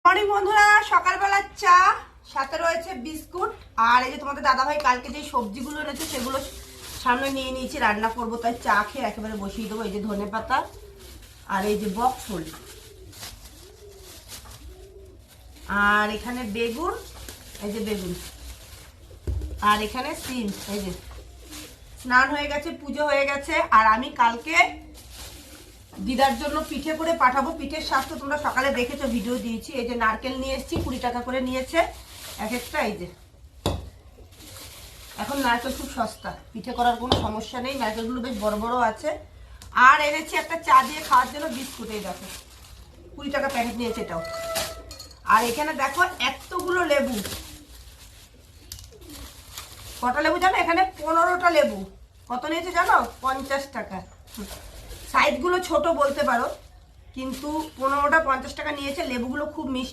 Morning বন্ধুরা, সকালবেলার চা সাথে রয়েছে বিস্কুট। আর এই যে তোমাদের দাদাভাই কালকে যে সবজিগুলো এনেছে সেগুলো সামনে নিয়ে নিয়েছি, রান্না করবো, তাই চা খেয়ে একেবারে বসিয়ে দেবো। এই যে ধনেপাতা আর এই যে বক ফুল, আর এখানে বেগুন, এই যে বেগুন, আর এখানে সিম। এই যে স্নান হয়ে গেছে, পুজো হয়ে গেছে। আর আমি কালকে দিদার জন্য পিঠে করে পাঠাবো। পিঠের স্বাদ তো তোমরা সকালে দেখেছো, ভিডিও দিয়েছি। এই যে নারকেল নিয়ে এসেছি, 20 টাকা করে নিয়েছে এক একটা। এই যে এখন নারকেল খুব সস্তা, পিঠে করার কোনো সমস্যা নেই, নারকেলগুলো বেশ বড় বড় আছে। আর এনেছি একটা চা দিয়ে খাওয়ার জন্য বিস্কুট, এই দেখো 20 টাকা প্যাকেট নিয়েছে এটাও। আর এখানে দেখো এতগুলো লেবু, কটা লেবু জানো? এখানে 15টা লেবু। কত নিয়েছে জানো? 50 টাকা। সাইজগুলো ছোট বলতে পারো, কিন্তু 15টা 50 টাকা নিয়েছে। লেবুগুলো খুব মিষ্টি।